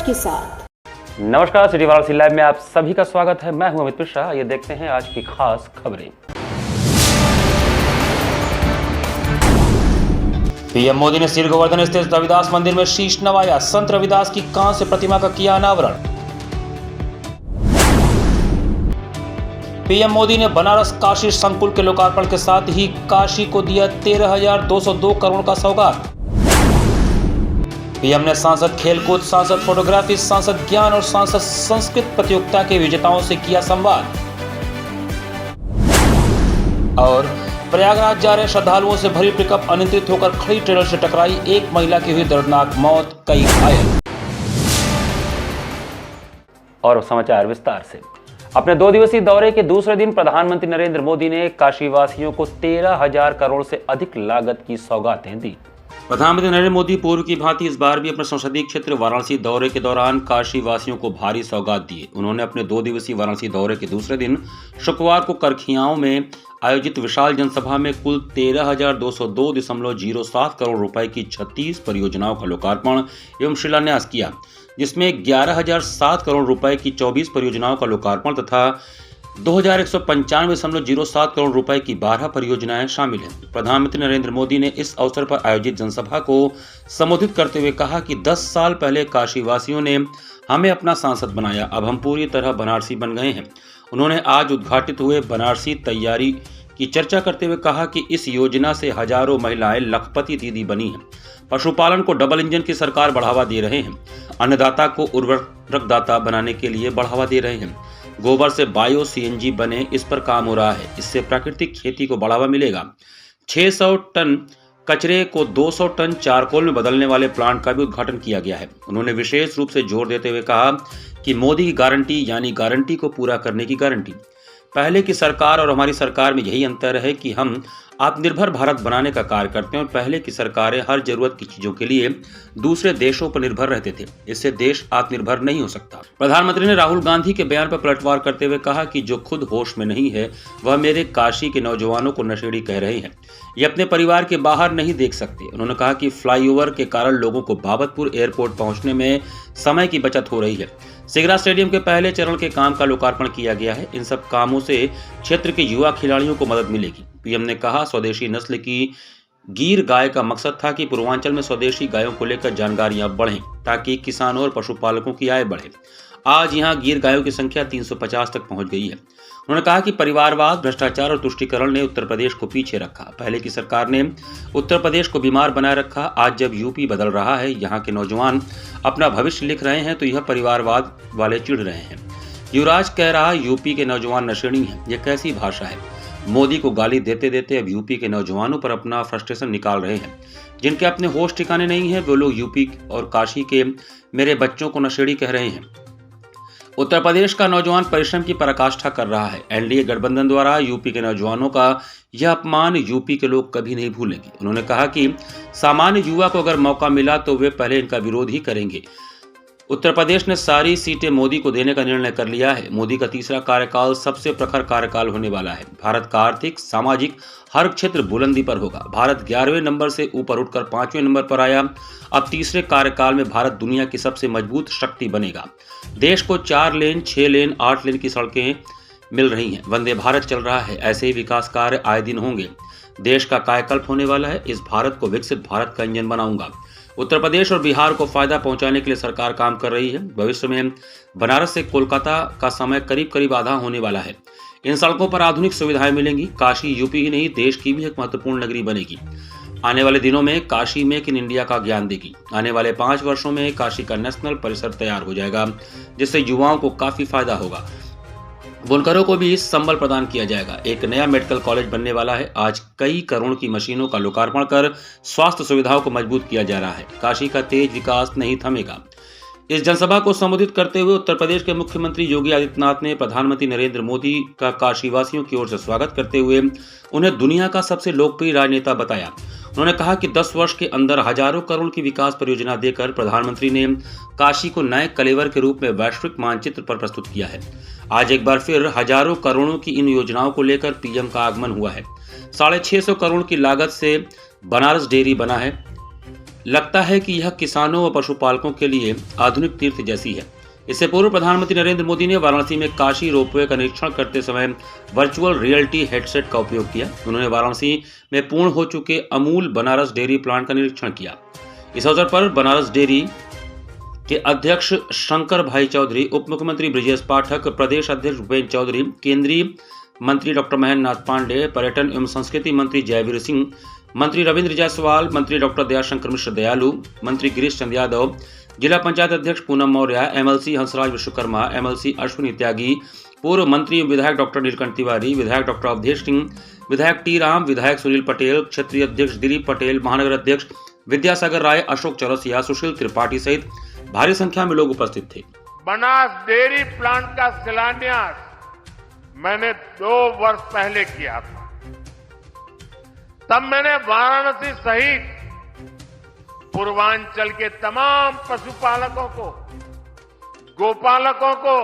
के साथ। नमस्कार, सिटी वाराणसी लाइव में आप सभी का स्वागत है। मैं हूं अमित मिश्रा। ये देखते हैं आज की खास खबरें। पीएम मोदी ने सिर गोवर्धन स्थित रविदास मंदिर में शीश नवाया। संत रविदास की कांस्य प्रतिमा का किया अनावरण। पीएम मोदी ने बनारस काशी संकुल के लोकार्पण के साथ ही काशी को दिया 13,202 करोड़ का सौगात। पीएम ने सांसद खेलकूद, सांसद फोटोग्राफी, सांसद ज्ञान और सांसद संस्कृत प्रतियोगिता के विजेताओं से किया संवाद। और प्रयागराज जा रहे श्रद्धालुओं से भरी पिकअप अनियंत्रित होकर खड़ी ट्रेलर से टकराई। एक महिला की हुई दर्दनाक मौत, कई घायल। और समाचार विस्तार से। अपने 2 दिवसीय दौरे के दूसरे दिन प्रधानमंत्री नरेंद्र मोदी ने काशीवासियों को 13,000 करोड़ से अधिक लागत की सौगातें दी। प्रधानमंत्री नरेंद्र मोदी पूर्व की भांति इस बार भी अपने संसदीय क्षेत्र वाराणसी दौरे के दौरान काशी वासियों को भारी सौगात दिए। उन्होंने अपने 2 दिवसीय वाराणसी दौरे के दूसरे दिन शुक्रवार को करखियाओं में आयोजित विशाल जनसभा में कुल 13,202.07 करोड़ रुपए की 36 परियोजनाओं का लोकार्पण एवं शिलान्यास किया, जिसमें 11,007 करोड़ रुपए की 24 परियोजनाओं का लोकार्पण तथा 2,195.07 करोड़ रुपए की 12 परियोजनाएं शामिल हैं। प्रधानमंत्री नरेंद्र मोदी ने इस अवसर पर आयोजित जनसभा को संबोधित करते हुए कहा कि 10 साल पहले काशीवासियों ने हमें अपना सांसद बनाया, अब हम पूरी तरह बनारसी बन गए हैं। उन्होंने आज उद्घाटित हुए बनारसी तैयारी की चर्चा करते हुए कहा कि इस योजना से हजारों महिलाएं लखपति दीदी बनी हैं। पशुपालन को डबल इंजन की सरकार बढ़ावा दे रहे हैं। अन्नदाता को उर्वरकदाता बनाने के लिए बढ़ावा दे रहे हैं। गोबर से बायो सीएनजी बने, इस पर काम हो रहा है। इससे प्राकृतिक खेती को बढ़ावा मिलेगा। 600 टन कचरे को 200 टन चारकोल में बदलने वाले प्लांट का भी उद्घाटन किया गया है। उन्होंने विशेष रूप से जोर देते हुए कहा कि मोदी की गारंटी यानी गारंटी को पूरा करने की गारंटी। पहले की सरकार और हमारी सरकार में यही अंतर है कि हम आत्मनिर्भर भारत बनाने का कार्य करते हैं और पहले की सरकारें हर जरूरत की चीजों के लिए दूसरे देशों पर निर्भर रहते थे। इससे देश आत्मनिर्भर नहीं हो सकता। प्रधानमंत्री ने राहुल गांधी के बयान पर पलटवार करते हुए कहा कि जो खुद होश में नहीं है वह मेरे काशी के नौजवानों को नशेड़ी कह रहे हैं। ये अपने परिवार के बाहर नहीं देख सकते। उन्होंने कहा कि फ्लाईओवर के कारण लोगों को बाबतपुर एयरपोर्ट पहुंचने में समय की बचत हो रही है। सिगरा स्टेडियम के पहले चरण के काम का लोकार्पण किया गया है। इन सब कामों से क्षेत्र के युवा खिलाड़ियों को मदद मिलेगी। पीएम ने कहा, स्वदेशी नस्ल की गीर गाय का मकसद था कि पूर्वांचल में स्वदेशी गायों को लेकर जानकारियां बढ़ें ताकि किसानों और पशुपालकों की आय बढ़े। आज यहां गिर गायों की संख्या 350 तक पहुंच गई है। उन्होंने कहा कि परिवारवाद, भ्रष्टाचार और तुष्टीकरण ने उत्तर प्रदेश को पीछे रखा। पहले की सरकार ने उत्तर प्रदेश को बीमार बनाए रखा। आज जब यूपी बदल रहा है, यहाँ के नौजवान अपना भविष्य लिख रहे हैं, तो यह परिवारवाद वाले चिढ़ रहे हैं। युवराज कह रहा यूपी के नौजवान नशेड़ी हैं। यह कैसी भाषा है? मोदी को गाली देते देते अब यूपी के नौजवानों पर अपना फ्रस्ट्रेशन निकाल रहे हैं। जिनके अपने होश ठिकाने नहीं है वो लोग यूपी और काशी के मेरे बच्चों को नशेड़ी कह रहे हैं। उत्तर प्रदेश का नौजवान परिश्रम की पराकाष्ठा कर रहा है। एनडीए गठबंधन द्वारा यूपी के नौजवानों का यह अपमान यूपी के लोग कभी नहीं भूलेंगे। उन्होंने कहा कि सामान्य युवा को अगर मौका मिला तो वे पहले इनका विरोध ही करेंगे। उत्तर प्रदेश ने सारी सीटें मोदी को देने का निर्णय कर लिया है। मोदी का तीसरा कार्यकाल सबसे प्रखर कार्यकाल होने वाला है। भारत का आर्थिक, सामाजिक हर क्षेत्र बुलंदी पर होगा। भारत 11वें नंबर से ऊपर उठकर 5वें नंबर पर आया। अब तीसरे कार्यकाल में भारत दुनिया की सबसे मजबूत शक्ति बनेगा। देश को 4 लेन, 6 लेन, 8 लेन की सड़कें मिल रही हैं। वंदे भारत चल रहा है। ऐसे ही विकास कार्य आए दिन होंगे। देश का कायाकल्प होने वाला है। इस भारत को विकसित भारत का इंजन बनाऊंगा। उत्तर प्रदेश और बिहार को फायदा पहुंचाने के लिए सरकार काम कर रही है। भविष्य में बनारस से कोलकाता का समय करीब करीब आधा होने वाला है। इन सड़कों पर आधुनिक सुविधाएं मिलेंगी। काशी यूपी ही नहीं, देश की भी एक महत्वपूर्ण नगरी बनेगी। आने वाले दिनों में काशी मेक इन इंडिया का ज्ञान देगी। आने वाले 5 वर्षों में काशी का नेशनल परिसर तैयार हो जाएगा, जिससे युवाओं को काफी फायदा होगा। बुनकरों को भी संबल प्रदान किया जाएगा। एक नया मेडिकल कॉलेज बनने वाला है। आज कई करोड़ की मशीनों का लोकार्पण कर स्वास्थ्य सुविधाओं को मजबूत किया जा रहा है। काशी का तेज विकास नहीं थमेगा। इस जनसभा को संबोधित करते हुए उत्तर प्रदेश के मुख्यमंत्री योगी आदित्यनाथ ने प्रधानमंत्री नरेंद्र मोदी का काशीवासियों की ओर से स्वागत करते हुए उन्हें दुनिया का सबसे लोकप्रिय राजनेता बताया। उन्होंने कहा कि 10 वर्ष के अंदर हजारों करोड़ की विकास परियोजना देकर प्रधानमंत्री ने काशी को नए कलेवर के रूप में वैश्विक मानचित्र पर प्रस्तुत किया है। आज एक बार फिर हजारों करोड़ों की इन योजनाओं को लेकर पीएम का आगमन हुआ है। 650 करोड़ की लागत से बनारस डेयरी बना है। लगता है कि यह किसानों व पशुपालकों के लिए आधुनिक तीर्थ जैसी है। इससे पूर्व प्रधानमंत्री नरेंद्र मोदी ने वाराणसी में काशी रोपवे का निरीक्षण करते समय वर्चुअल रियलिटी हेडसेट का उपयोग किया। उन्होंने वाराणसी में पूर्ण हो चुके अमूल बनारस डेयरी प्लांट का निरीक्षण किया। इस अवसर पर बनारस डेयरी के अध्यक्ष शंकर भाई चौधरी, उप मुख्यमंत्री ब्रजेश पाठक, प्रदेश अध्यक्ष भूपेन्द्र चौधरी, केंद्रीय मंत्री डॉक्टर महेंद्र नाथ पांडे, पर्यटन एवं संस्कृति मंत्री जयवीर सिंह, मंत्री रविंद्र जायसवाल, मंत्री डॉक्टर दयाशंकर मिश्र दयालु, मंत्री गिरीश चंद यादव, जिला पंचायत अध्यक्ष पूनम मौर्य, एमएलसी हंसराज विश्वकर्मा, एमएलसी अश्विनी त्यागी, पूर्व मंत्री विधायक डॉक्टर नीलकंठ तिवारी, विधायक डॉक्टर अवधेश सिंह, विधायक टी राम, विधायक सुनील पटेल, क्षेत्रीय अध्यक्ष दिलीप पटेल, महानगर अध्यक्ष विद्यासागर राय, अशोक चौरसिया, सुशील त्रिपाठी सहित भारी संख्या में लोग उपस्थित थे। बनास डेयरी प्लांट का शिलान्यास मैंने 2 वर्ष पहले किया था। तब मैंने वाराणसी सहित पूर्वांचल के तमाम पशुपालकों को, गोपालकों को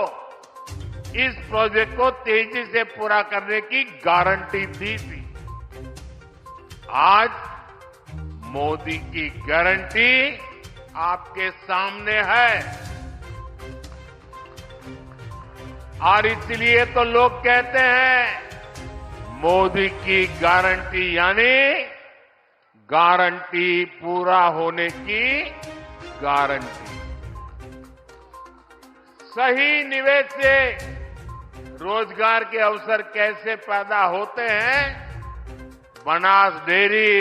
इस प्रोजेक्ट को तेजी से पूरा करने की गारंटी दी थी। आज मोदी की गारंटी आपके सामने है और इसलिए तो लोग कहते हैं मोदी की गारंटी यानी गारंटी पूरा होने की गारंटी। सही निवेश से रोजगार के अवसर कैसे पैदा होते हैं, बनास डेयरी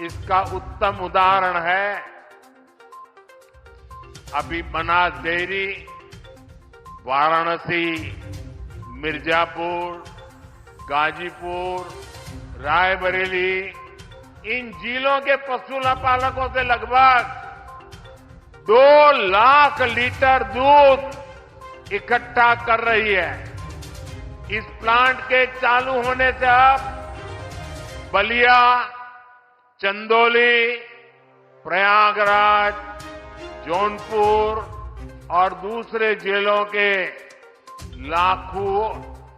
इसका उत्तम उदाहरण है। अभी बनास डेयरी वाराणसी, मिर्जापुर, गाजीपुर, रायबरेली इन जिलों के पशुपालकों से लगभग 2 लाख लीटर दूध इकट्ठा कर रही है। इस प्लांट के चालू होने से अब बलिया, चंदौली, प्रयागराज, जौनपुर और दूसरे जिलों के लाखों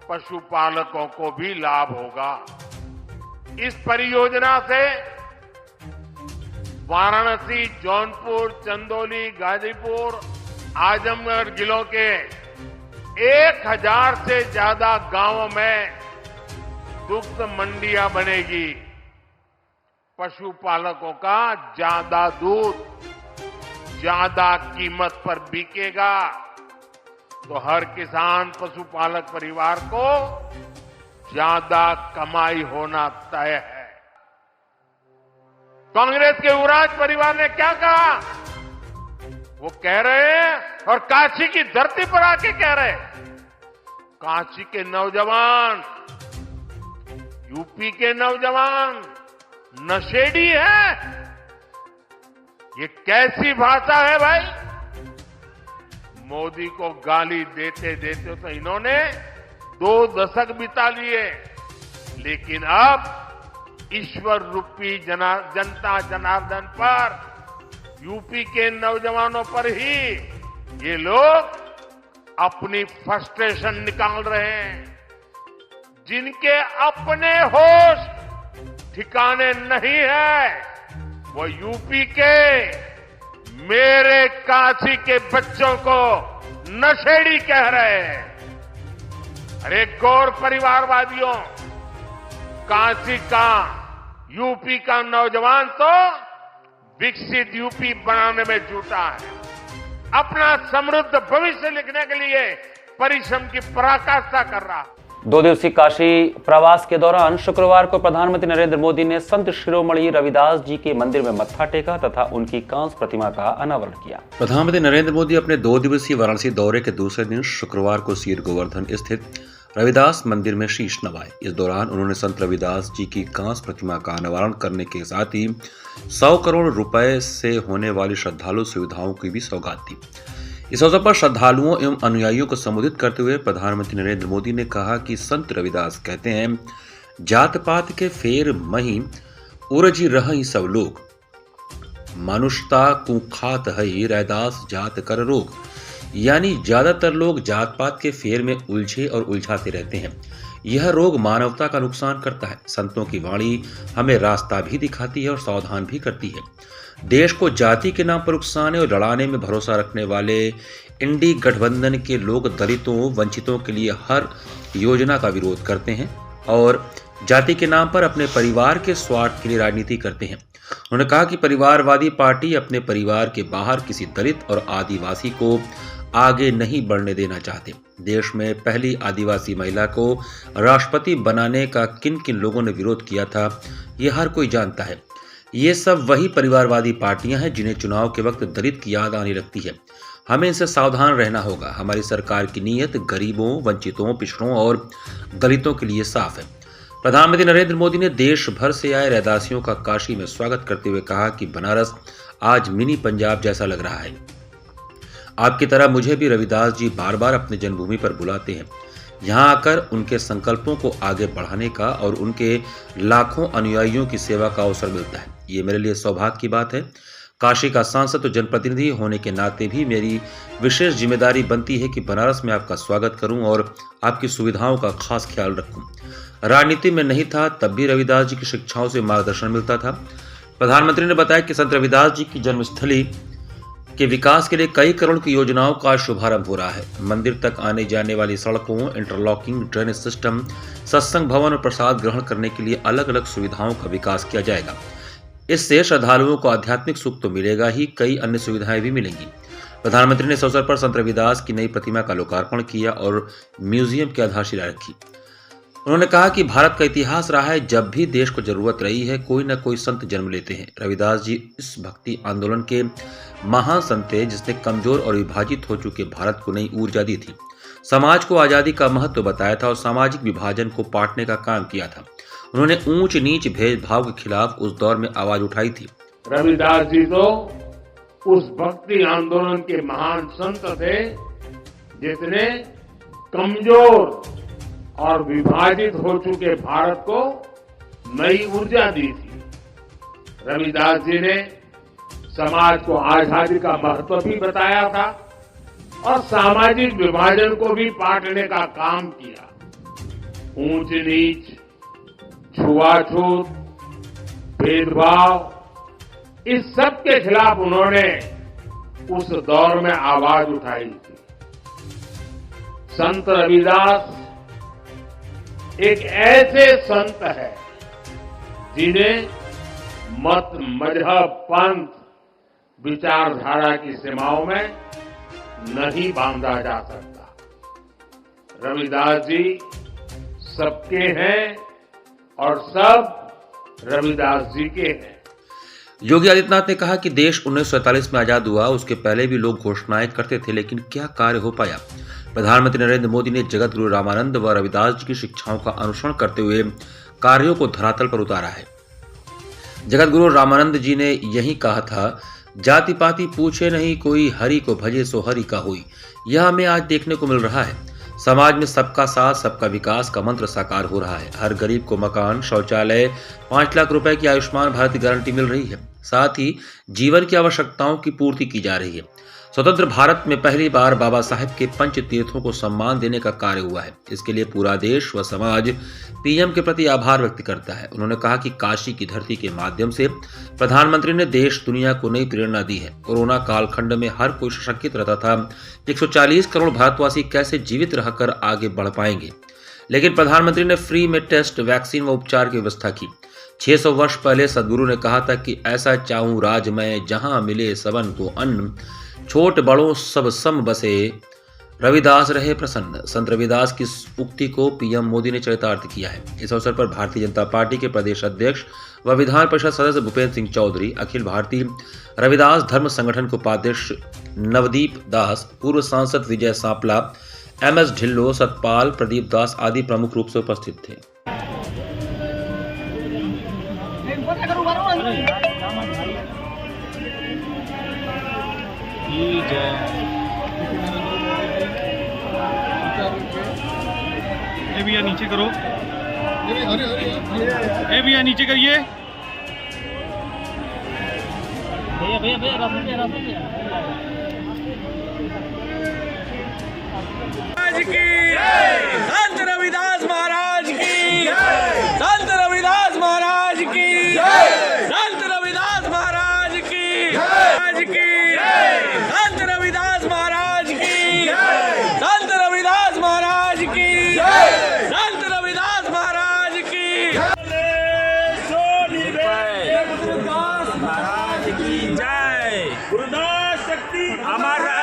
पशुपालकों को भी लाभ होगा। इस परियोजना से वाराणसी, जौनपुर, चंदौली, गाजीपुर, आजमगढ़ जिलों के 1000 से ज्यादा गांवों में दुग्ध मंडियां बनेगी। पशुपालकों का ज्यादा दूध ज्यादा कीमत पर बिकेगा तो हर किसान पशुपालक परिवार को ज्यादा कमाई होना तय है। कांग्रेस के युवराज परिवार ने क्या कहा? वो कह रहे हैं और काशी की धरती पर आके कह रहे हैं, काशी के नौजवान, यूपी के नौजवान नशेड़ी है। ये कैसी भाषा है भाई? मोदी को गाली देते देते तो इन्होंने 2 दशक बिता लिए, लेकिन अब ईश्वर रूपी जनता जनार्दन पर, यूपी के नौजवानों पर ही ये लोग अपनी फ्रस्ट्रेशन निकाल रहे हैं। जिनके अपने होश ठिकाने नहीं है, वो यूपी के मेरे काशी के बच्चों को नशेड़ी कह रहे हैं। अरे गौर परिवारवादियों, काशी का, यूपी का नौजवान तो विकसित यूपी बनाने में जुटा है। अपना समृद्ध भविष्य लिखने के लिए परिश्रम की पराकाष्ठा कर रहा है। 2 दिवसीय काशी प्रवास के दौरान शुक्रवार को प्रधानमंत्री नरेंद्र मोदी ने संत शिरोमणि रविदास जी के मंदिर में मत्था टेका तथा उनकी कांस्य प्रतिमा का अनावरण किया। प्रधानमंत्री नरेंद्र मोदी अपने 2 दिवसीय वाराणसी दौरे के दूसरे दिन शुक्रवार को सीर गोवर्धन स्थित रविदास मंदिर में शीश नवाए। इस दौरान उन्होंने संत रविदास जी की कांस्य प्रतिमा का अनावरण करने के साथ ही 100 करोड़ रुपए से होने वाली श्रद्धालु सुविधाओं की भी सौगात दी। इस अवसर पर श्रद्धालुओं एवं अनुयायियों को संबोधित करते हुए प्रधानमंत्री नरेंद्र मोदी ने कहा कि संत रविदास कहते हैं, जात पात के फेर मही उरजी रही सब लोग, मनुष्यता कुखात हई रैदास जात कर रोग। यानी ज्यादातर लोग जात पात के फेर में उलझे और उलझाते रहते हैं। यह रोग मानवता का नुकसान करता है। संतों की वाणी हमें रास्ता भी दिखाती है और सावधान भी करती है। देश को जाति के नाम पर उकसाने और लड़ाने में भरोसा रखने वाले इंडी गठबंधन के लोग दलितों वंचितों के लिए हर योजना का विरोध करते हैं और जाति के नाम पर अपने परिवार के स्वार्थ के लिए राजनीति करते हैं। उन्होंने कहा कि परिवारवादी पार्टी अपने परिवार के बाहर किसी दलित और आदिवासी को आगे नहीं बढ़ने देना चाहते। देश में पहली आदिवासी महिला को राष्ट्रपति बनाने का किन किन लोगों ने विरोध किया था, ये हर कोई जानता है। ये सब वही परिवारवादी पार्टियां हैं जिन्हें चुनाव के वक्त दलित की याद आने लगती है। हमें इनसे सावधान रहना होगा। हमारी सरकार की नीयत गरीबों, वंचितों, पिछड़ों और दलितों के लिए साफ है। प्रधानमंत्री नरेंद्र मोदी ने देश भर से आए रैदासियों का काशी में स्वागत करते हुए कहा कि बनारस आज मिनी पंजाब जैसा लग रहा है। आपकी तरह मुझे भी रविदास जी बार बार अपने जन्मभूमि पर बुलाते हैं। यहाँ आकर उनके संकल्पों को आगे बढ़ाने का और उनके लाखों अनुयायियों की सेवा का अवसर मिलता है। ये मेरे लिए सौभाग्य की बात है। काशी का सांसद और जनप्रतिनिधि होने के नाते भी मेरी विशेष जिम्मेदारी बनती है कि बनारस में आपका स्वागत करूं और आपकी सुविधाओं का खास ख्याल रखूं। राजनीति में नहीं था तब भी रविदास जी की शिक्षाओं से मार्गदर्शन मिलता था। प्रधानमंत्री ने बताया कि संत रविदास जी की जन्मस्थली के विकास के लिए कई करोड़ की योजनाओं का शुभारंभ हो रहा है। मंदिर तक आने जाने वाली सड़कों, इंटरलॉकिंग, ड्रेनेज सिस्टम, सत्संग भवन और प्रसाद ग्रहण करने के लिए अलग अलग सुविधाओं का विकास किया जाएगा। इससे श्रद्धालुओं को आध्यात्मिक सुख तो मिलेगा ही, कई अन्य सुविधाएं भी मिलेंगी। प्रधानमंत्री ने इस अवसर पर संत रविदास की नई प्रतिमा का लोकार्पण किया और म्यूजियम की आधारशिला रखी। उन्होंने कहा कि भारत का इतिहास रहा है, जब भी देश को जरूरत रही है कोई न कोई संत जन्म लेते हैं। रविदास जी इस भक्ति आंदोलन के महान संत थे जिसने कमजोर और विभाजित हो चुके भारत को नई ऊर्जा दी थी, समाज को आजादी का महत्व बताया था और सामाजिक विभाजन को पाटने का काम किया था। उन्होंने ऊंच नीच भेदभाव के खिलाफ उस दौर में आवाज उठाई थी। रविदास जी तो उस भक्ति आंदोलन के महान संत थे जिसने कमजोर और विभाजित हो चुके भारत को नई ऊर्जा दी थी। रविदास जी ने समाज को आजादी का महत्व भी बताया था और सामाजिक विभाजन को भी पाटने का काम किया। ऊंच नीच, छुआछूत, भेदभाव, इस सब के खिलाफ उन्होंने उस दौर में आवाज उठाई थी। संत रविदास एक ऐसे संत है जिन्हें मत, मजहब, पंथ, विचारधारा की सीमाओं में नहीं बांधा जा सकता। रविदास जी सबके हैं और सब रविदास जी के हैं। योगी आदित्यनाथ ने कहा कि देश 1947 में आजाद हुआ, उसके पहले भी लोग घोषणाएं करते थे, लेकिन क्या कार्य हो पाया? प्रधानमंत्री नरेंद्र मोदी ने जगत गुरु रामानंद व रविदास जी की शिक्षाओं का अनुसरण करते हुए कार्यों को धरातल पर उतारा है। जगत गुरु रामानंद जी ने यही कहा था, जाति पाति पूछे नहीं कोई, हरि को भजे सो हरि का होई। यह हमें आज देखने को मिल रहा है। समाज में सबका साथ सबका विकास का मंत्र साकार हो रहा है। हर गरीब को मकान, शौचालय, 5 लाख रुपए की आयुष्मान भारत की गारंटी मिल रही है। साथ ही जीवन की आवश्यकताओं की पूर्ति की जा रही है। स्वतंत्र भारत में पहली बार बाबा साहेब के पंच तीर्थों को सम्मान देने का कार्य हुआ है। इसके लिए पूरा देश व समाज पीएम के प्रति आभार व्यक्त करता है। उन्होंने कहा कि काशी की धरती के माध्यम से प्रधानमंत्री ने देश दुनिया को नई प्रेरणा दी है। कोरोना कालखंड में हर कोई सशंकित रहता था 140 करोड़ भारतवासी कैसे जीवित रहकर आगे बढ़ पाएंगे, लेकिन प्रधानमंत्री ने फ्री में टेस्ट, वैक्सीन व उपचार की व्यवस्था की। 600 वर्ष पहले सदगुरु ने कहा था कि ऐसा चाहूं राज में जहां मिले सबन को अन्न, छोट बड़ों सब सम बसे, रविदास रहे प्रसन्न। संत रविदास की उक्ति को पीएम मोदी ने चरितार्थ किया है। इस अवसर पर भारतीय जनता पार्टी के प्रदेश अध्यक्ष व विधान परिषद सदस्य भूपेंद्र सिंह चौधरी, अखिल भारतीय रविदास धर्म संगठन के उपाध्यक्ष नवदीप दास, पूर्व सांसद विजय सांपला, MS ढिल्लो, सतपाल, प्रदीप दास आदि प्रमुख रूप से उपस्थित थे। ए भैया नीचे करो, ए भैया नीचे करिए। भैया भैया भैया महाराज की, संत रविदास महाराज की, संत रविदास महाराज की, संत रविदास महाराज की, संत रविदास महाराज की, संत रविदास महाराज की, संत रविदास महाराज की। गुरुदास महाराज की जय। गुरुदास शक्ति अमर है।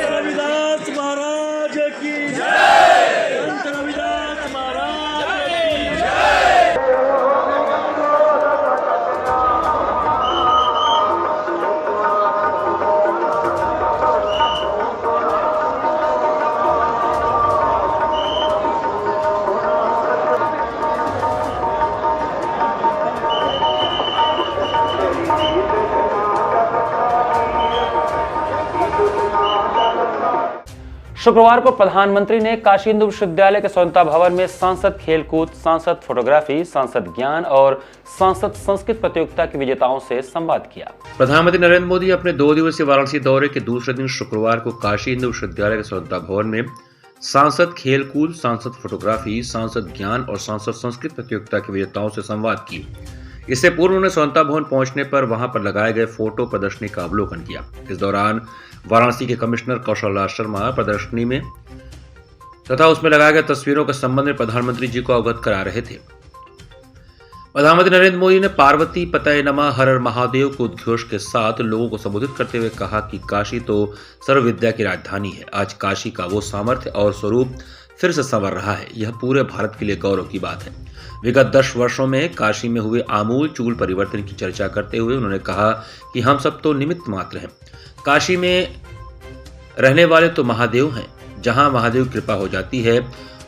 रविदास महाराज की जय। संत रविदास महाराज की जय। शुक्रवार को प्रधानमंत्री ने काशी हिंदू विश्वविद्यालय के स्वतंत्रता भवन में सांसद खेलकूद, सांसद फोटोग्राफी, सांसद ज्ञान और सांसद संस्कृत प्रतियोगिता के विजेताओं से संवाद किया। प्रधानमंत्री नरेंद्र मोदी अपने 2 दिवसीय वाराणसी दौरे के दूसरे दिन शुक्रवार को काशी हिंदू विश्वविद्यालय के स्वतंत्रता भवन में सांसद खेलकूद, सांसद फोटोग्राफी, सांसद ज्ञान और सांसद संस्कृत प्रतियोगिता के विजेताओं से संवाद की। इससे पूर्व उन्होंने स्वतंत्रता भवन पहुंचने पर वहां पर लगाए गए फोटो प्रदर्शनी का अवलोकन किया। इस दौरान वाराणसी के कमिश्नर कौशल राज शर्मा प्रदर्शनी में तथा उसमें लगाए गए तस्वीरों के संबंध में प्रधानमंत्री जी को अवगत करा रहे थे। प्रधानमंत्री नरेंद्र मोदी ने पार्वती पतये नमः हर हर महादेव को उद्घोष के साथ लोगों को संबोधित करते हुए कहा कि काशी तो सर्व विद्या की राजधानी है। आज काशी का वो सामर्थ्य और स्वरूप फिर से संवर रहा है। यह पूरे भारत के लिए गौरव की बात है। विगत 10 वर्षों में काशी में हुए आमूल चूल परिवर्तन की चर्चा करते हुए उन्होंने कहा कि हम सब तो निमित्त मात्र हैं। काशी में रहने वाले तो महादेव हैं। जहां महादेव कृपा हो जाती है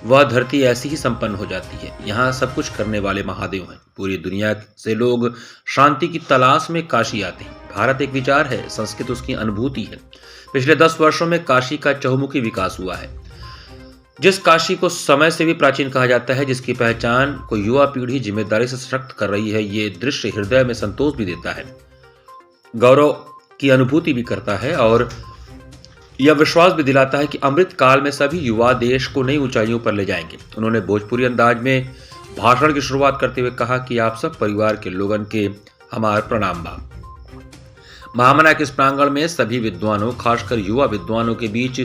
वह धरती ऐसी ही संपन्न हो जाती है। यहाँ सब कुछ करने वाले महादेव हैं। पूरी दुनिया से लोग शांति की तलाश में काशी आते हैं। भारत एक विचार है, संस्कृत उसकी अनुभूति है। पिछले 10 वर्षों में काशी का चहुमुखी विकास हुआ है। जिस काशी को समय से भी प्राचीन कहा जाता है, जिसकी पहचान को युवा पीढ़ी जिम्मेदारी से सशक्त कर रही है, ये दृश्य हृदय में संतोष भी देता है, गौरव की अनुभूति भी करता है और यह विश्वास भी दिलाता है कि अमृत काल में सभी युवा देश को नई ऊंचाइयों पर ले जाएंगे। उन्होंने भोजपुरी अंदाज में भाषण की शुरुआत करते हुए कहा कि आप सब परिवार के लोगन के हमार प्रणाम बा। महामना के इस प्रांगण में सभी विद्वानों, खासकर युवा विद्वानों के बीच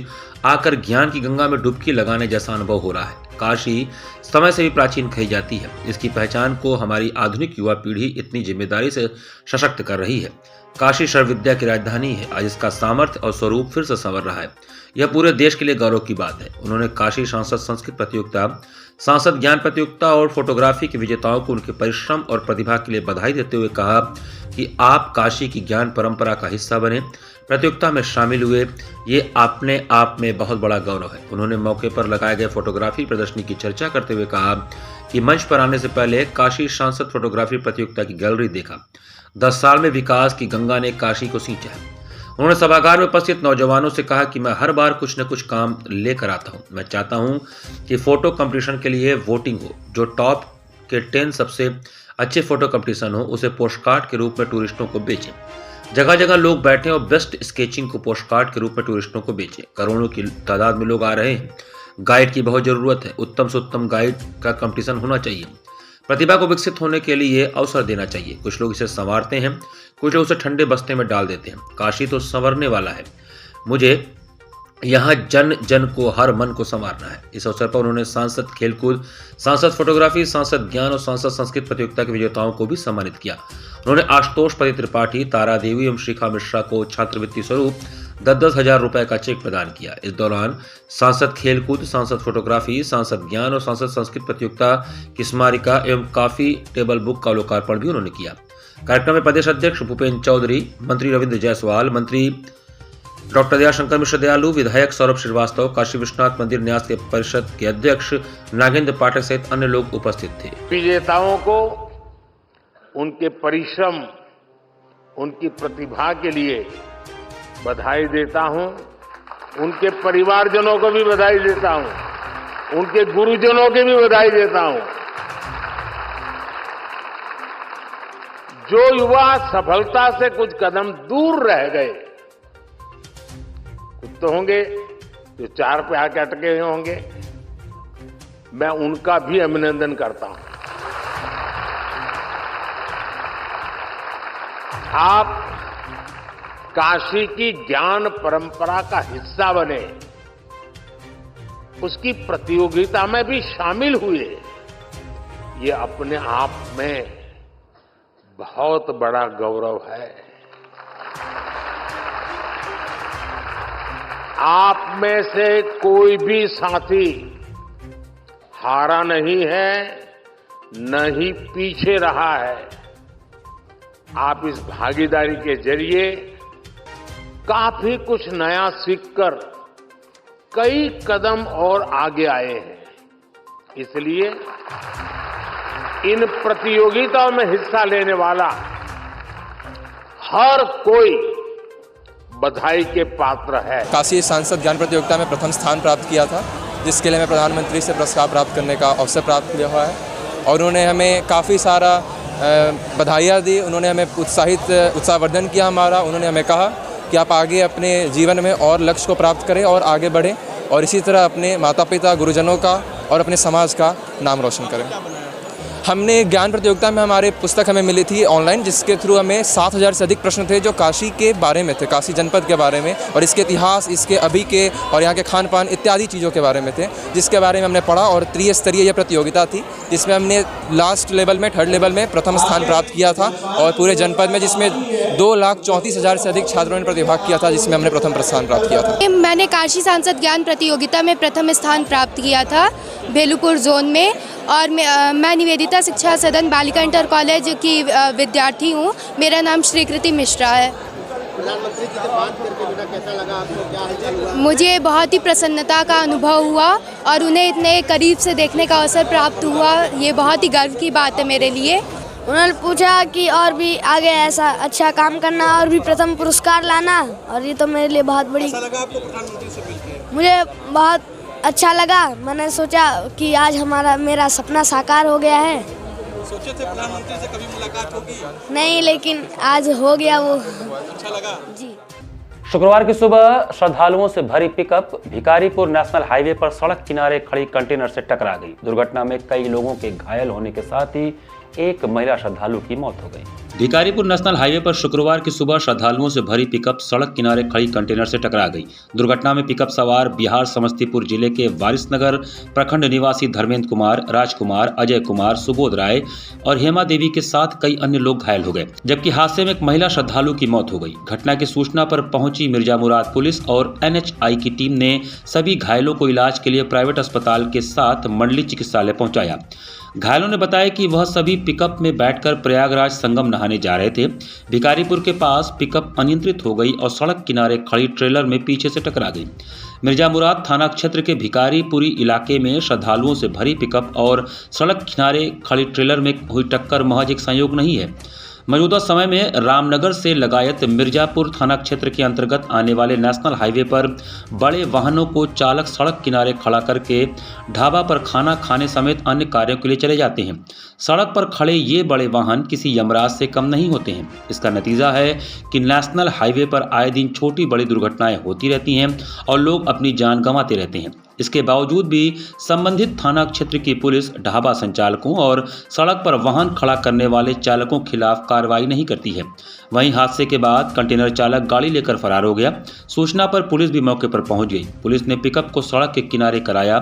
आकर ज्ञान की गंगा में डुबकी लगाने जैसा अनुभव हो रहा है। काशी समय से भी प्राचीन कही जाती है। इसकी पहचान को हमारी आधुनिक युवा पीढ़ी इतनी जिम्मेदारी से सशक्त कर रही है। काशी सर्व विद्या की राजधानी है। आज इसका सामर्थ्य और स्वरूप फिर से संवर रहा है। यह पूरे देश के लिए गौरव की बात है। उन्होंने काशी सांसद संस्कृत प्रतियोगिता, सांसद ज्ञान प्रतियोगिता और फोटोग्राफी के विजेताओं को उनके परिश्रम और प्रतिभा के लिए बधाई देते हुए कहा कि आप काशी की ज्ञान परंपरा का हिस्सा बने, प्रतियोगिता में शामिल हुए, ये अपने आप में बहुत बड़ा गौरव है। उन्होंने मौके पर लगाए गए फोटोग्राफी प्रदर्शनी की चर्चा करते हुए कहा कि मंच पर आने से पहले काशी सांसद फोटोग्राफी प्रतियोगिता की गैलरी देखा। 10 साल में विकास की गंगा ने काशी को सींचा है। उन्होंने सभागार में उपस्थित नौजवानों से कहा कि मैं हर बार कुछ न कुछ काम लेकर आता हूं। मैं चाहता हूं कि फोटो कंपटीशन के लिए वोटिंग हो। जो टॉप के 10 सबसे अच्छे फोटो कंपटीशन हो उसे पोस्टकार्ड के रूप में टूरिस्टों को बेचें। जगह जगह लोग बैठे और बेस्ट स्केचिंग को पोस्टकार्ड के रूप में टूरिस्टों को बेचें। करोड़ों की तादाद में लोग आ रहे हैं। गाइड की बहुत जरूरत है। उत्तम से उत्तम गाइड का कंपटीशन होना चाहिए। प्रतिभा को विकसित होने के लिए अवसर देना चाहिए। कुछ लोग इसे संवारते हैं, कुछ लोग उसे ठंडे बस्ते में डाल देते हैं। काशी तो संवरने वाला है। मुझे यहाँ जन जन को, हर मन को संवारना है। इस अवसर पर उन्होंने सांसद खेलकूद, सांसद फोटोग्राफी, सांसद ज्ञान और सांसद संस्कृत प्रतियोगिता के विजेताओं को भी सम्मानित किया। उन्होंने आशुतोष पति त्रिपाठी, तारा देवी एवं शिखा मिश्रा को छात्रवृत्ति स्वरूप 10-10 हजार रुपए का चेक प्रदान किया। इस दौरान सांसद खेलकूद, सांसद फोटोग्राफी, सांसद ज्ञान और सांसद संस्कृत प्रतियोगिता की स्मारिका एवं काफी टेबल बुक का लोकार्पण भी उन्होंने किया। कार्यक्रम में प्रदेश अध्यक्ष भूपेन्द्र चौधरी, मंत्री रविंद्र जायसवाल, मंत्री डॉक्टर दयाशंकर मिश्र दयालु, विधायक सौरभ श्रीवास्तव, काशी विश्वनाथ मंदिर न्यास के परिषद के अध्यक्ष नागेंद्र पाठक सहित अन्य लोग उपस्थित थे। विजेताओं को उनके परिश्रम, उनकी प्रतिभा के लिए बधाई देता हूं। उनके परिवारजनों को भी बधाई देता हूं। उनके गुरुजनों की भी बधाई देता हूं। जो युवा सफलता से कुछ कदम दूर रह गए, कुछ तो होंगे जो 4 पे आके अटके हुए होंगे, मैं उनका भी अभिनंदन करता हूं। आप काशी की ज्ञान परंपरा का हिस्सा बने, उसकी प्रतियोगिता में भी शामिल हुए, ये अपने आप में बहुत बड़ा गौरव है। आप में से कोई भी साथी हारा नहीं है, न ही पीछे रहा है। आप इस भागीदारी के जरिए काफी कुछ नया सीखकर कई कदम और आगे आए हैं। इसलिए इन प्रतियोगिताओं में हिस्सा लेने वाला हर कोई बधाई के पात्र है। काशी सांसद ज्ञान प्रतियोगिता में प्रथम स्थान प्राप्त किया था, जिसके लिए मैं प्रधानमंत्री से पुरस्कार प्राप्त करने का अवसर प्राप्त किया हुआ है और उन्होंने हमें काफ़ी सारा बधाइयाँ दी। उन्होंने हमें उत्साहवर्धन किया हमारा। उन्होंने हमें कहा कि आप आगे अपने जीवन में और लक्ष्य को प्राप्त करें और आगे बढ़ें और इसी तरह अपने माता पिता गुरुजनों का और अपने समाज का नाम रोशन करें। हमने ज्ञान प्रतियोगिता में हमारे पुस्तक हमें मिली थी ऑनलाइन, जिसके थ्रू हमें 7000 से अधिक प्रश्न थे जो काशी के बारे में थे, काशी जनपद के बारे में और इसके इतिहास, इसके अभी के और यहाँ के खान पान इत्यादि चीज़ों के बारे में थे, जिसके बारे में हमने पढ़ा। और त्रिस्तरीय यह प्रतियोगिता थी जिसमें हमने लास्ट लेवल में, थर्ड लेवल में प्रथम स्थान प्राप्त किया था और पूरे जनपद में जिसमें 2,34,000 से अधिक छात्रों ने प्रतिभाग किया था, जिसमें हमने प्रथम स्थान प्राप्त किया था। मैंने काशी सांसद ज्ञान प्रतियोगिता में प्रथम स्थान प्राप्त किया था भेलूपुर जोन में और मैं निवेदिता शिक्षा सदन बालिका इंटर कॉलेज की विद्यार्थी हूँ। मेरा नाम श्रीकृति मिश्रा है। प्रधानमंत्री जी से बात करके बेटा कैसा लगा आपको, क्या हालचाल हुआ? मुझे बहुत ही प्रसन्नता का अनुभव हुआ और उन्हें इतने करीब से देखने का अवसर प्राप्त हुआ, ये बहुत ही गर्व की बात है मेरे लिए। उन्होंने पूछा कि और भी आगे ऐसा अच्छा काम करना और भी प्रथम पुरस्कार लाना, और ये तो मेरे लिए बहुत बड़ी। कैसा लगा आपको प्रधानमंत्री से मिलकर? मुझे बहुत अच्छा लगा। मैंने सोचा कि आज मेरा सपना साकार हो गया है। सोचे थे प्रधानमंत्री से कभी मुलाकात होगी? नहीं, लेकिन आज हो गया वो। अच्छा लगा जी। शुक्रवार की सुबह श्रद्धालुओं से भरी पिकअप भिकारीपुर नेशनल हाईवे पर सड़क किनारे खड़ी कंटेनर से टकरा गई। दुर्घटना में कई लोगों के घायल होने के साथ ही एक महिला श्रद्धालु की मौत हो गई। भिकारीपुर नेशनल हाईवे पर शुक्रवार की सुबह श्रद्धालुओं से भरी पिकअप सड़क किनारे खड़ी कंटेनर से टकरा गई। दुर्घटना में पिकअप सवार बिहार समस्तीपुर जिले के वारिसनगर प्रखंड निवासी धर्मेंद्र कुमार, राजकुमार, अजय कुमार, सुबोध राय और हेमा देवी के साथ कई अन्य लोग घायल हो गए, जबकि हादसे में एक महिला श्रद्धालु की मौत हो गई। घटना की सूचना पर पहुंची मिर्जा मुराद पुलिस और NHI की टीम ने सभी घायलों को इलाज के लिए प्राइवेट अस्पताल के साथ मंडली चिकित्सालय पहुंचाया। घायलों ने बताया कि वह सभी पिकअप में बैठकर प्रयागराज संगम नहाने जा रहे थे। भिकारीपुर के पास पिकअप अनियंत्रित हो गई और सड़क किनारे खड़ी ट्रेलर में पीछे से टकरा गई। मिर्जा मुराद थाना क्षेत्र के भिकारीपुरी इलाके में श्रद्धालुओं से भरी पिकअप और सड़क किनारे खड़ी ट्रेलर में हुई टक्कर महज एक संयोग नहीं है। मौजूदा समय में रामनगर से लगायत मिर्जापुर थाना क्षेत्र के अंतर्गत आने वाले नेशनल हाईवे पर बड़े वाहनों को चालक सड़क किनारे खड़ा करके ढाबा पर खाना खाने समेत अन्य कार्यों के लिए चले जाते हैं। सड़क पर खड़े ये बड़े वाहन किसी यमराज से कम नहीं होते हैं। इसका नतीजा है कि नेशनल हाईवे पर आए दिन छोटी बड़ी दुर्घटनाएं होती रहती हैं और लोग अपनी जान गंवाते रहते हैं। इसके बावजूद भी संबंधित थाना क्षेत्र की पुलिस ढाबा संचालकों और सड़क पर वाहन खड़ा करने वाले चालकों के खिलाफ कार्रवाई नहीं करती है। वहीं हादसे के बाद कंटेनर चालक गाड़ी लेकर फरार हो गया। सूचना पर पुलिस भी मौके पर पहुंच गई। पुलिस ने पिकअप को सड़क के किनारे कराया।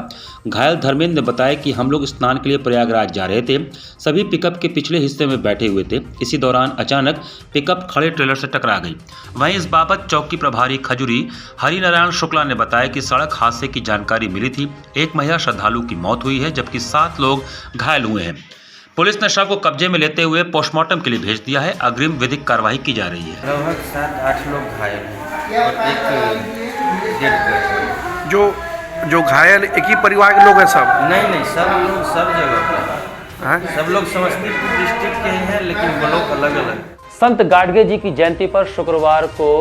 घायल धर्मेंद्र ने बताया कि हम लोग स्नान के लिए प्रयागराज जा रहे थे। सभी पिकअप के पिछले हिस्से में बैठे हुए थे। इसी दौरान अचानक पिकअप खड़े ट्रेलर से टकरा गई। वहीं इस बाबत चौकी प्रभारी खजुरी हरिनारायण शुक्ला ने बताया कि सड़क हादसे की जानकारी मिली थी। एक महिला श्रद्धालु की मौत हुई है, जबकि 7 लोग घायल हुए हैं। पुलिस ने शव को कब्जे में लेते हुए पोस्टमार्टम के लिए भेज दिया है। अग्रिम विधिक कार्रवाई की जा रही है। लगभग 7-8 लोग घायल हैं और एक डेड केस। जो घायल एक ही परिवार के लोग हैं सब? नहीं, सब लोग सब जगह के हैं। सब लोग समस्तीपुर डिस्ट्रिक्ट के ही हैं, लेकिन वो लोग अलग अलग। संत गाडगे जी की जयंती पर शुक्रवार को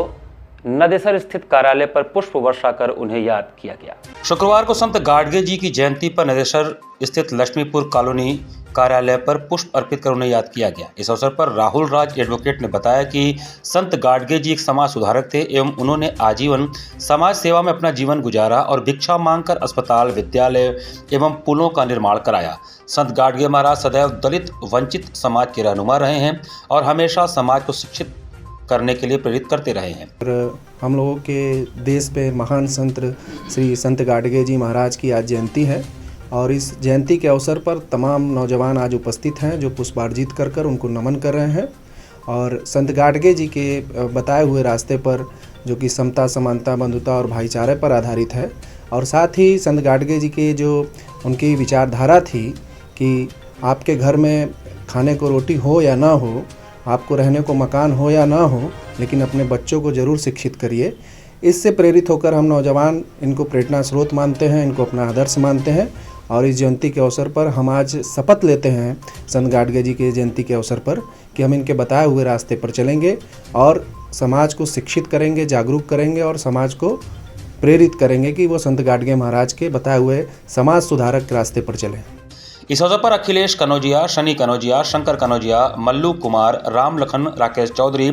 नदेसर स्थित कार्यालय पर पुष्प वर्षा कर उन्हें याद किया गया। शुक्रवार को संत गाडगे जी की जयंती पर नदेसर स्थित लक्ष्मीपुर कॉलोनी कार्यालय पर पुष्प अर्पित कर उन्हें याद किया गया। इस अवसर पर राहुल राज एडवोकेट ने बताया कि संत गाडगे जी एक समाज सुधारक थे एवं उन्होंने आजीवन समाज सेवा में अपना जीवन गुजारा और भिक्षा मांगकर अस्पताल, विद्यालय एवं पुलों का निर्माण कराया। संत गाडगे महाराज सदैव दलित वंचित समाज के रहनुमा रहे हैं और हमेशा समाज को शिक्षित करने के लिए प्रेरित करते रहे हैं। हम लोगों के देश पे महान संत श्री संत गाडगे जी महाराज की आज जयंती है और इस जयंती के अवसर पर तमाम नौजवान आज उपस्थित हैं जो पुष्पार्जित कर कर उनको नमन कर रहे हैं और संत गाडगे जी के बताए हुए रास्ते पर जो कि समता, समानता, बंधुता और भाईचारे पर आधारित है और साथ ही संत गाडगे जी के जो उनकी विचारधारा थी कि आपके घर में खाने को रोटी हो या ना हो, आपको रहने को मकान हो या ना हो, लेकिन अपने बच्चों को ज़रूर शिक्षित करिए। इससे प्रेरित होकर हम नौजवान इनको प्रेरणा स्रोत मानते हैं, इनको अपना आदर्श मानते हैं और इस जयंती के अवसर पर हम आज शपथ लेते हैं संत गाडगे जी के जयंती के अवसर पर कि हम इनके बताए हुए रास्ते पर चलेंगे और समाज को शिक्षित करेंगे, जागरूक करेंगे और समाज को प्रेरित करेंगे कि वो संत गाडगे महाराज के बताए हुए समाज सुधारक के रास्ते पर चलें। इस अवसर पर अखिलेश कनौजिया, शनि कनौजिया, शंकर कनौजिया, मल्लू कुमार, राम लखन, राकेश चौधरी,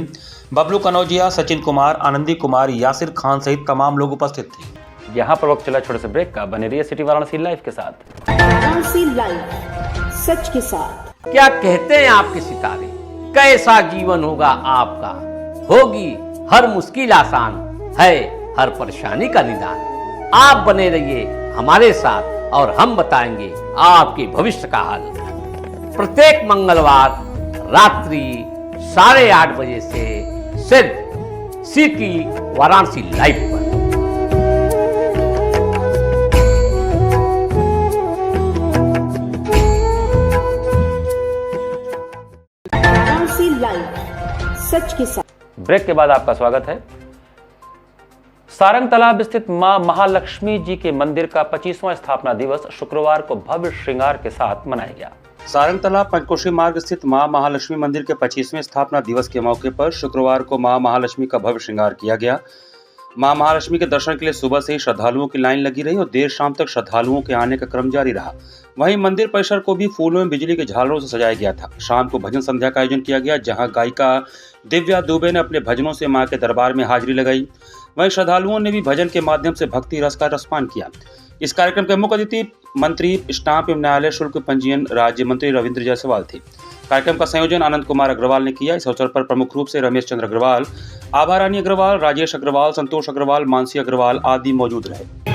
बबलू कनौजिया, सचिन कुमार, आनंदी कुमार, यासिर खान सहित तमाम लोग उपस्थित थे। यहाँ पर वक्त चला छोटे से ब्रेक का। बने रहिए सिटी वाराणसी लाइव के साथ। वाराणसी लाइव, सच के साथ। क्या कहते हैं आपके सितारे, कैसा जीवन होगा आपका, होगी हर मुश्किल आसान, है हर परेशानी का निदान। आप बने रहिए हमारे साथ और हम बताएंगे आपके भविष्य का हाल। प्रत्येक मंगलवार रात्रि 8:30 बजे से सिर्फ सिटी वाराणसी लाइव पर। वाराणसी लाइव, सच के साथ। ब्रेक के बाद आपका स्वागत है। सारंग तालाब स्थित मां महालक्ष्मी जी के मंदिर का 25वां स्थापना दिवस शुक्रवार को भव्य श्रृंगार के साथ मनाया गया। सारंग तालाब पंचकोशी मार्ग स्थित मां महालक्ष्मी मंदिर के 25वें स्थापना दिवस के मौके पर शुक्रवार को मां महालक्ष्मी का भव्य श्रृंगार किया गया। मां महालक्ष्मी के दर्शन के लिए सुबह से ही श्रद्धालुओं की लाइन लगी रही और देर शाम तक श्रद्धालुओं के आने का क्रम जारी रहा। वहीं मंदिर परिसर को भी फूलों में बिजली के झालरों से सजाया गया था। शाम को भजन संध्या का आयोजन किया गया, जहां गायिका दिव्या दुबे ने अपने भजनों से मां के दरबार में हाजिरी लगाई। वहीं श्रद्धालुओं ने भी भजन के माध्यम से भक्ति रस का रसपान किया। इस कार्यक्रम के मुख्य अतिथि मंत्री स्टाम्प एवं न्यायालय शुल्क पंजीयन राज्य मंत्री रविंद्र जायसवाल थे। कार्यक्रम का संयोजन आनंद कुमार अग्रवाल ने किया। इस अवसर पर प्रमुख रूप से रमेश चंद्र अग्रवाल, आभा रानी अग्रवाल, राजेश अग्रवाल, संतोष अग्रवाल, मानसी अग्रवाल आदि मौजूद रहे।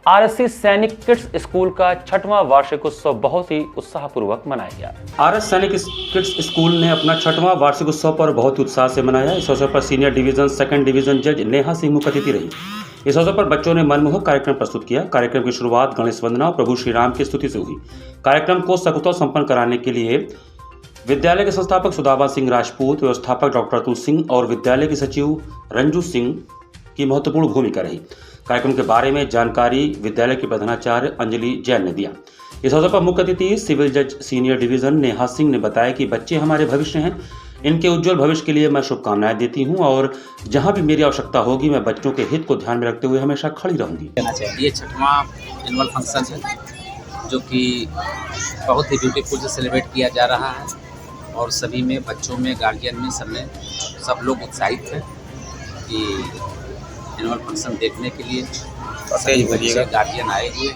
आरएससी सैनिक किड्स स्कूल का 6वां वार्षिक उत्सव बहुत ही उत्साहपूर्वक मनाया गया। आरएस सैनिक किड्स स्कूल ने अपना 6वां वार्षिक उत्सव पर बहुत ही उत्साह से मनाया। इस अवसर पर सीनियर डिवीजन, सेकंड डिवीजन जज नेहा सिंह मुख्य अतिथि रही। इस अवसर पर बच्चों ने मनमोहक कार्यक्रम प्रस्तुत किया। कार्यक्रम की शुरुआत गणेश वंदना और प्रभु श्री राम की स्तुति से हुई। कार्यक्रम को सकुशल संपन्न कराने के लिए विद्यालय के संस्थापक सुदामा सिंह राजपूत, व्यवस्थापक डॉक्टर अतुल सिंह और विद्यालय की सचिव रंजू सिंह की महत्वपूर्ण भूमिका रही। कार्यक्रम के बारे में जानकारी विद्यालय के प्रधानाचार्य अंजलि जैन ने दिया। इस अवसर पर मुख्य अतिथि सिविल जज सीनियर डिवीजन नेहा सिंह ने बताया कि बच्चे हमारे भविष्य हैं, इनके उज्जवल भविष्य के लिए मैं शुभकामनाएं देती हूं और जहां भी मेरी आवश्यकता होगी मैं बच्चों के हित को ध्यान में रखते हुए हमेशा खड़ी रहूंगी। ये 6वां एनुअल फंक्शन है जो कि बहुत ही ब्यूटीफुल से सेलिब्रेट किया जा रहा है और सभी में, बच्चों में, गार्जियन में, सब लोग उत्साहित हैं कि एनुअल फंक्शन देखने के लिए सभी बच्चे, गार्जियन आए हुए,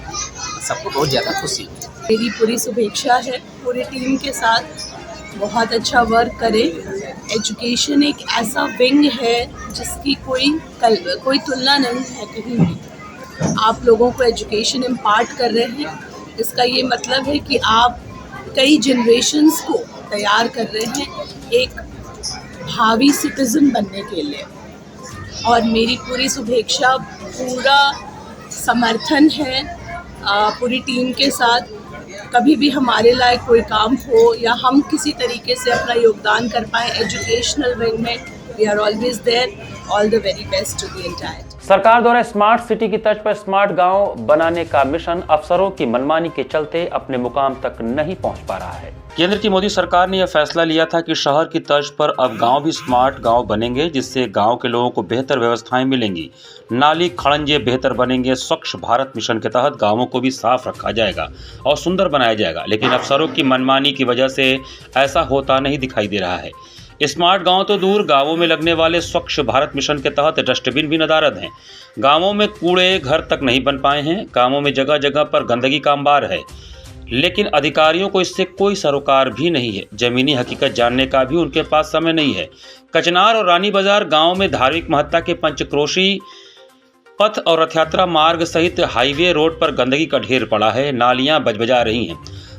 सबको बहुत ज़्यादा खुशी है। मेरी पूरी शुभेच्छा है पूरी टीम के साथ, बहुत अच्छा वर्क करें। एजुकेशन एक ऐसा विंग है जिसकी कोई तुलना नहीं है कहीं भी। आप लोगों को एजुकेशन इम्पार्ट कर रहे हैं, इसका ये मतलब है कि आप कई जनरेशन्स को तैयार कर रहे हैं एक भावी सिटीज़न बनने के लिए। और मेरी पूरी शुभेच्छा, पूरा समर्थन है पूरी टीम के साथ। कभी भी हमारे लायक कोई काम हो या हम किसी तरीके से अपना योगदान कर पाएँ एजुकेशनल विंग में, we are always there. All the very best to the entire. सरकार द्वारा स्मार्ट सिटी की तर्ज पर स्मार्ट गांव बनाने का मिशन अफसरों की मनमानी के चलते अपने मुकाम तक नहीं पहुंच पा रहा है। केंद्र की मोदी सरकार ने यह फैसला लिया था कि शहर की तर्ज पर अब गांव भी स्मार्ट गांव बनेंगे, जिससे गांव के लोगों को बेहतर व्यवस्थाएं मिलेंगी। नाली खड़ंजे बेहतर बनेंगे। स्वच्छ भारत मिशन के तहत गांवों को भी साफ रखा जाएगा और सुंदर बनाया जाएगा, लेकिन अफसरों की मनमानी की वजह से ऐसा होता नहीं दिखाई दे रहा है। स्मार्ट गांव तो दूर, गांवों में लगने वाले स्वच्छ भारत मिशन के तहत डस्टबिन भी नदारद हैं। गांवों में कूड़े घर तक नहीं बन पाए हैं। गांवों में जगह जगह पर गंदगी का अंबार है, लेकिन अधिकारियों को इससे कोई सरोकार भी नहीं है। जमीनी हकीकत जानने का भी उनके पास समय नहीं है। कचनार और रानी बाजार गांव में धार्मिक महत्ता के पंचक्रोशी पथ और रथ यात्रा मार्ग सहित हाईवे रोड पर गंदगी का ढेर पड़ा है। नालियां बजबजा रही हैं।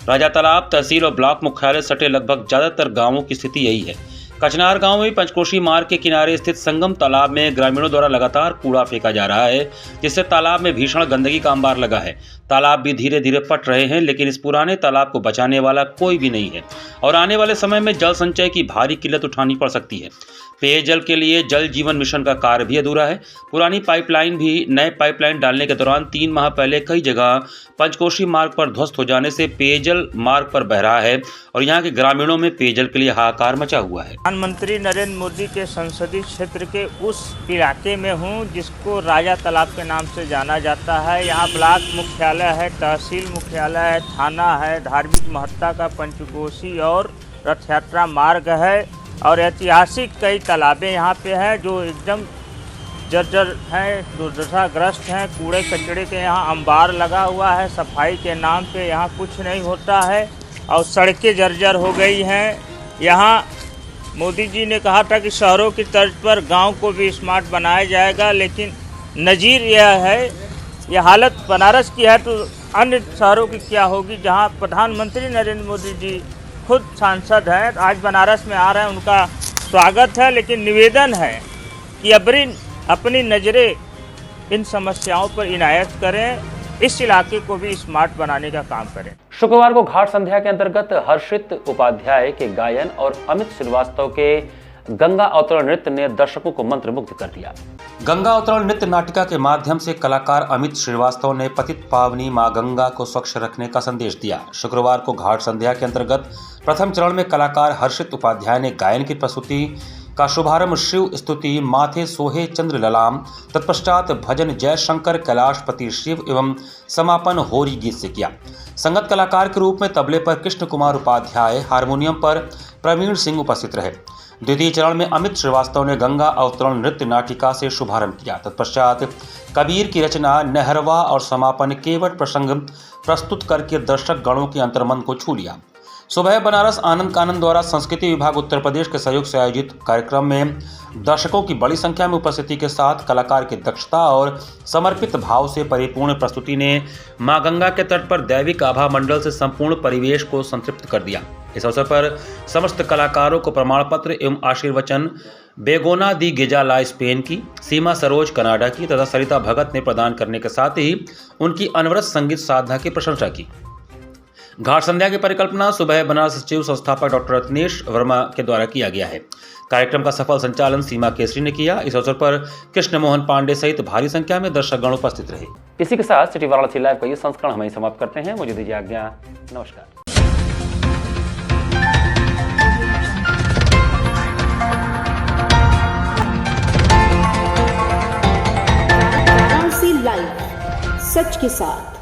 राजा तालाब तहसील और ब्लॉक मुख्यालय सटे लगभग ज्यादातर गांवों की स्थिति यही है। कचनार गांव में पंचकोशी मार्ग के किनारे स्थित संगम तालाब में ग्रामीणों द्वारा लगातार कूड़ा फेंका जा रहा है, जिससे तालाब में भीषण गंदगी का अंबार लगा है। तालाब भी धीरे धीरे पट रहे हैं, लेकिन इस पुराने तालाब को बचाने वाला कोई भी नहीं है और आने वाले समय में जल संचय की भारी किल्लत उठानी पड़ सकती है। पेयजल के लिए जल जीवन मिशन का कार्य भी अधूरा है। पुरानी पाइपलाइन भी नए पाइपलाइन डालने के दौरान 3 माह पहले कई जगह पंचकोशी मार्ग पर ध्वस्त हो जाने से पेयजल मार्ग पर बह रहा है और यहाँ के ग्रामीणों में पेयजल के लिए हाहाकार मचा हुआ है। प्रधानमंत्री नरेंद्र मोदी के संसदीय क्षेत्र के उस इलाके में हूँ जिसको राजा तालाब के नाम से जाना जाता है। यहाँ ब्लॉक मुख्यालय है, तहसील मुख्यालय है, थाना है, धार्मिक महत्ता का पंचकोशी और रथ यात्रा मार्ग है और ऐतिहासिक कई तालाबें यहाँ पे हैं जो एकदम जर्जर हैं, दुर्दशाग्रस्त हैं। कूड़े कचड़े के यहाँ अंबार लगा हुआ है। सफाई के नाम पे यहाँ कुछ नहीं होता है और सड़कें जर्जर हो गई हैं। यहाँ मोदी जी ने कहा था कि शहरों की तर्ज पर गांव को भी स्मार्ट बनाया जाएगा, लेकिन नज़ीर यह है, यह हालत बनारस की है तो अन्य शहरों की क्या होगी, जहां प्रधानमंत्री नरेंद्र मोदी जी खुद सांसद हैं, आज बनारस में आ रहे हैं, उनका स्वागत है। लेकिन निवेदन है कि अपनी नज़रें इन समस्याओं पर इनायत करें, इस इलाके को भी स्मार्ट बनाने का काम करें। शुक्रवार को घाट संध्या के अंतर्गत हर्षित उपाध्याय के गायन और अमित श्रीवास्तव के गंगा अवतरण नृत्य ने दर्शकों को मंत्रमुग्ध कर दिया। गंगा अवतरण नृत्य नाटिका के माध्यम से कलाकार अमित श्रीवास्तव ने पतित पावनी मां गंगा को स्वच्छ रखने का संदेश दिया। शुक्रवार को घाट संध्या के अंतर्गत प्रथम चरण में कलाकार हर्षित उपाध्याय ने गायन की प्रस्तुति का शुभारंभ शिव स्तुति माथे सोहे चंद्र ललाम, तत्पश्चात भजन जय शंकर कैलाशपति शिव एवं समापन होरी गीत से किया। संगत कलाकार के रूप में तबले पर कृष्ण कुमार उपाध्याय, हारमोनियम पर प्रवीण सिंह उपस्थित रहे। द्वितीय चरण में अमित श्रीवास्तव ने गंगा अवतरण नृत्य नाटिका से शुभारंभ किया। तत्पश्चात कबीर की रचना नहरवा और समापन केवट प्रसंग प्रस्तुत करके दर्शक गणों के अंतर्मन को छू लिया। सुबह बनारस आनंद कानन द्वारा संस्कृति विभाग उत्तर प्रदेश के सहयोग से आयोजित कार्यक्रम में दर्शकों की बड़ी संख्या में उपस्थिति के साथ कलाकार की दक्षता और समर्पित भाव से परिपूर्ण प्रस्तुति ने मां गंगा के तट पर दैविक आभा मंडल से संपूर्ण परिवेश को संतृप्त कर दिया। इस अवसर पर समस्त कलाकारों को प्रमाण पत्र एवं आशीर्वचन बेगोना दी गिजाला स्पेन की, सीमा सरोज कनाडा की तथा सरिता भगत ने प्रदान करने के साथ ही उनकी अनवरत संगीत साधना की प्रशंसा की। घाट संध्या की परिकल्पना सुबह बनारस सचिव संस्थापक डॉक्टर रत्नेश वर्मा के द्वारा किया गया है। कार्यक्रम का सफल संचालन सीमा केसरी ने किया। इस अवसर पर कृष्ण मोहन पांडे सहित भारी संख्या में दर्शकगण उपस्थित रहे। इसी के साथ सिटी वाराणसी लाइव का ये संस्करण हम समाप्त करते हैं। मुझे दीजिए आज्ञा। नमस्कार। वाराणसी लाइव, सच के साथ।